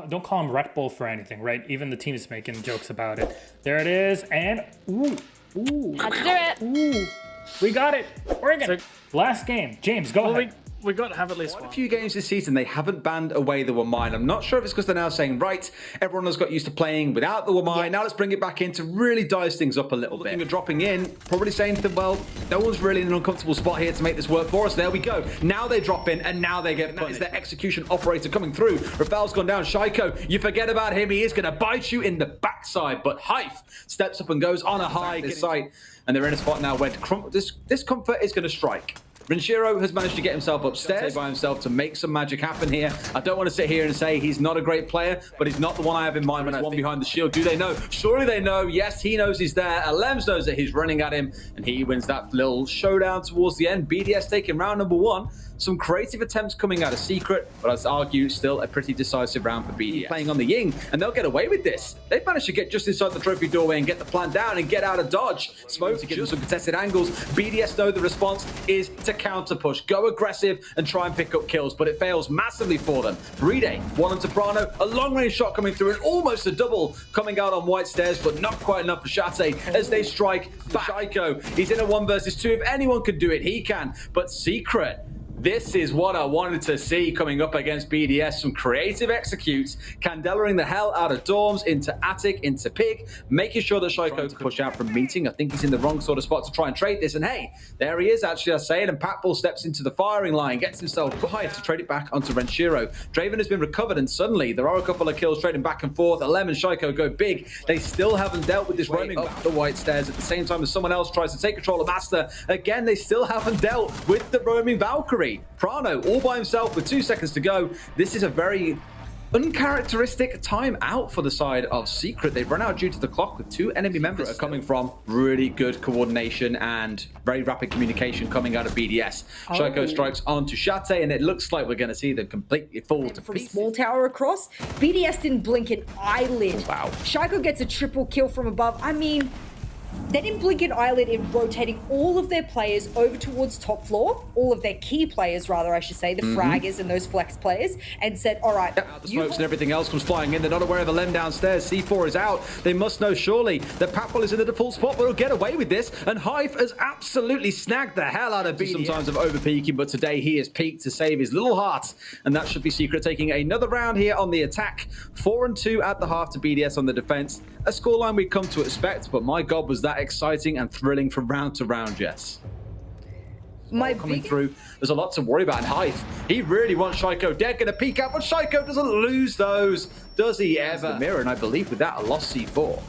Don't call him Red Bull for anything, right? Even the team is making jokes about it. There it is, and ooh, Let's do it. ooh, we got it. Oregon. Last game, James, go ahead. We got to have at least Quite one. a few games this season, they haven't banned away the Wamai. I'm not sure if it's because they're now saying, right, everyone has got used to playing without the Wamai. Now let's bring it back in to really dice things up a little bit. Looking at dropping in, probably saying to them, well, no one's really in an uncomfortable spot here to make this work for us. There we go. Now they drop in, and now they get punished. It's their execution operator coming through. Rafael's gone down. Shaiko, you forget about him. He is going to bite you in the backside. But Hive steps up and goes on a high sight. And they're in a spot now where discomfort is going to strike. Renshiro has managed to get himself upstairs by himself to make some magic happen here. I don't want to sit here and say he's not a great player, but he's not the one I have in mind when it's one behind the shield. Do they know? Surely they know. Yes, he knows he's there. Alems knows that he's running at him, and he wins that little showdown towards the end. BDS taking round number 1. Some creative attempts coming out of Secret, but I'd argue still a pretty decisive round for BDS. Playing on the Ying, and they'll get away with this. They've managed to get just inside the trophy doorway and get the plant down and get out of dodge. Smoke to get them some contested angles. BDS know the response is to counter push, go aggressive and try and pick up kills, but it fails massively for them. Bride, one on Soprano, a long range shot coming through and almost a double coming out on white stairs, but not quite enough for Shate as they strike back. Shaiko, he's in a 1 versus 2. If anyone could do it, he can. But Secret, this is what I wanted to see coming up against BDS. Some creative executes, Candelaing the hell out of Dorms into Attic, into Pig, making sure that Shaiko could push out from meeting. I think he's in the wrong sort of spot to try and trade this. And hey, there he is, actually, I say it. And Patbull steps into the firing line, gets himself high to trade it back onto Renshiro. Draven has been recovered, and suddenly there are a couple of kills trading back and forth. Alem and Shaiko go big. They still haven't dealt with this roaming up the white stairs at the same time as someone else tries to take control of Master. Again, they still haven't dealt with the roaming Valkyrie. Prano all by himself with 2 seconds to go. This is a very uncharacteristic time out for the side of Secret. They've run out due to the clock with 2 enemy members are coming from. Really good coordination and very rapid communication coming out of BDS. Shaiko strikes onto Shate, and it looks like we're going to see them completely fall to From pieces. small tower across, BDS didn't blink an eyelid. Wow. Shaiko gets a triple kill from above. I mean, they didn't blink an eyelid in rotating all of their players over towards top floor, all of their key players, rather, I should say, the fraggers and those flex players, and said, all right. The smokes and everything else comes flying in. They're not aware of a lem downstairs. C4 is out. They must know surely that Patbull is in the default spot, but will get away with this. And Hive has absolutely snagged the hell out of BDS. Sometimes of over peaking, but today he has peaked to save his little heart. And that should be Secret taking another round here on the attack. 4-2 at the half to BDS on the defense. A scoreline we'd come to expect, but my God, was that exciting and thrilling from round to round, Jess. Coming through, there's a lot to worry about. And Hive, he really wants Shaiko dead. Gonna peek out, but Shaiko doesn't lose those. Does he ever? The mirror, and I believe with that, a lost C4.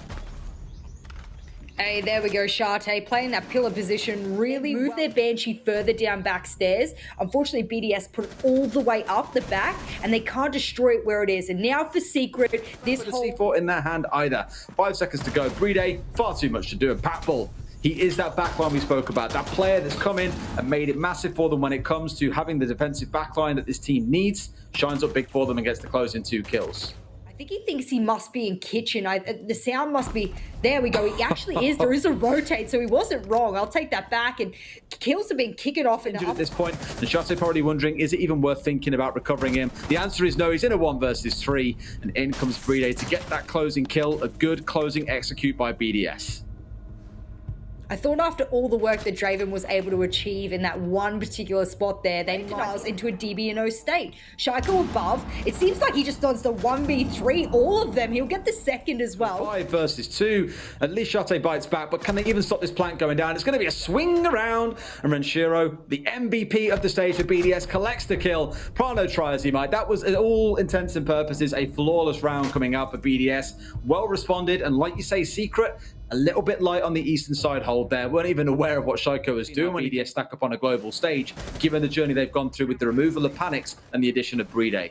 Hey, there we go, Shate playing that pillar position, really moved their Banshee further down backstairs. Unfortunately, BDS put it all the way up the back, and they can't destroy it where it is. And now for Secret, this whole C4 in their hand either. 5 seconds to go. Bride, far too much to do. And Patbull, he is that backline we spoke about. That player that's come in and made it massive for them when it comes to having the defensive backline that this team needs. Shines up big for them and gets the closing 2 kills. I think he thinks he must be in kitchen. The sound must be, there we go. He actually is. There is a rotate, so he wasn't wrong. I'll take that back. And kills have been kicking off in at this point. And Shate probably wondering, is it even worth thinking about recovering him? The answer is no. He's in a 1 versus 3. And in comes Bride to get that closing kill. A good closing execute by BDS. I thought after all the work that Draven was able to achieve in that one particular spot there, they moved into a DB&O state. Shaiko above, it seems like he just does the 1v3, all of them. He'll get the second as well. 5 versus 2. At least Shate bites back, but can they even stop this plank going down? It's going to be a swing around. And Renshiro, the MVP of the stage for BDS, collects the kill. Prano try as he might. That was, all intents and purposes, a flawless round coming out for BDS. Well responded, and like you say, Secret, a little bit light on the eastern side hold there. Weren't even aware of what Shaiko was doing when BDS stack up on a global stage, given the journey they've gone through with the removal of panics and the addition of Bride.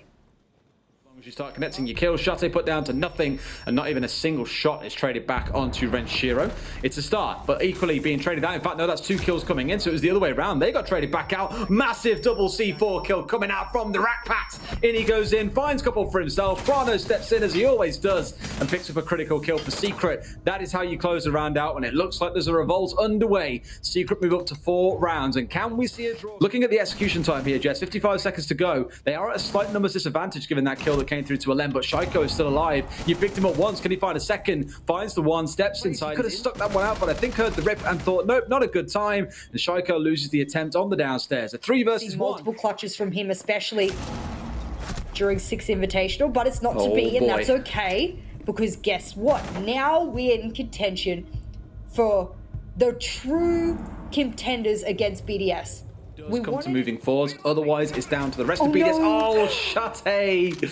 As you start connecting your kills, Shate put down to nothing, and not even a single shot is traded back onto Renshiro. It's a start, but equally being traded out. In fact, no, that's 2 kills coming in, so it was the other way around. They got traded back out. Massive double C4 kill coming out from the Rack Pat. In he goes in, finds a couple for himself. Prano steps in as he always does and picks up a critical kill for Secret. That is how you close the round out when it looks like there's a revolt underway. Secret move up to 4 rounds, and can we see a draw? Looking at the execution time here, Jess, 55 seconds to go. They are at a slight numbers disadvantage given that kill that came through to Alem, but Shaiko is still alive. You picked him up once. Can he find a second? Finds the one, steps inside. He could have stuck that one out, but I think heard the rip and thought, nope, not a good time. And Shaiko loses the attempt on the downstairs. A 3 versus 1. Multiple clutches from him, especially during 6 Invitational, but it's not to be, and that's okay, because guess what? Now we're in contention for the true contenders against BDS. We come to moving forwards, otherwise it's down to the rest of BDS. No. Oh, Shate!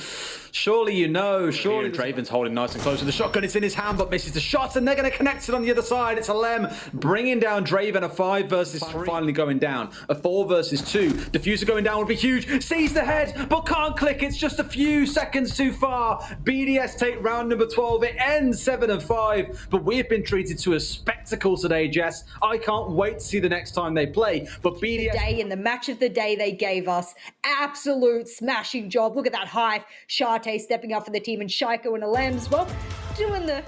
Surely you know, surely Draven's holding nice and close with the shotgun. It's in his hand, but misses the shot, and they're going to connect it on the other side. It's Alem bringing down Draven. A 5 versus 3 finally going down. A 4 versus 2. Diffuser going down would be huge. Sees the head, but can't click. It's just a few seconds too far. BDS take round number 12. It ends 7-5, but we've been treated to a spectacle today, Jess. I can't wait to see the next time they play. But BDS... Day in the match of the day they gave us. Absolute smashing job. Look at that hype. Shate stepping up for the team, and Shaiko and Alem as well, doing the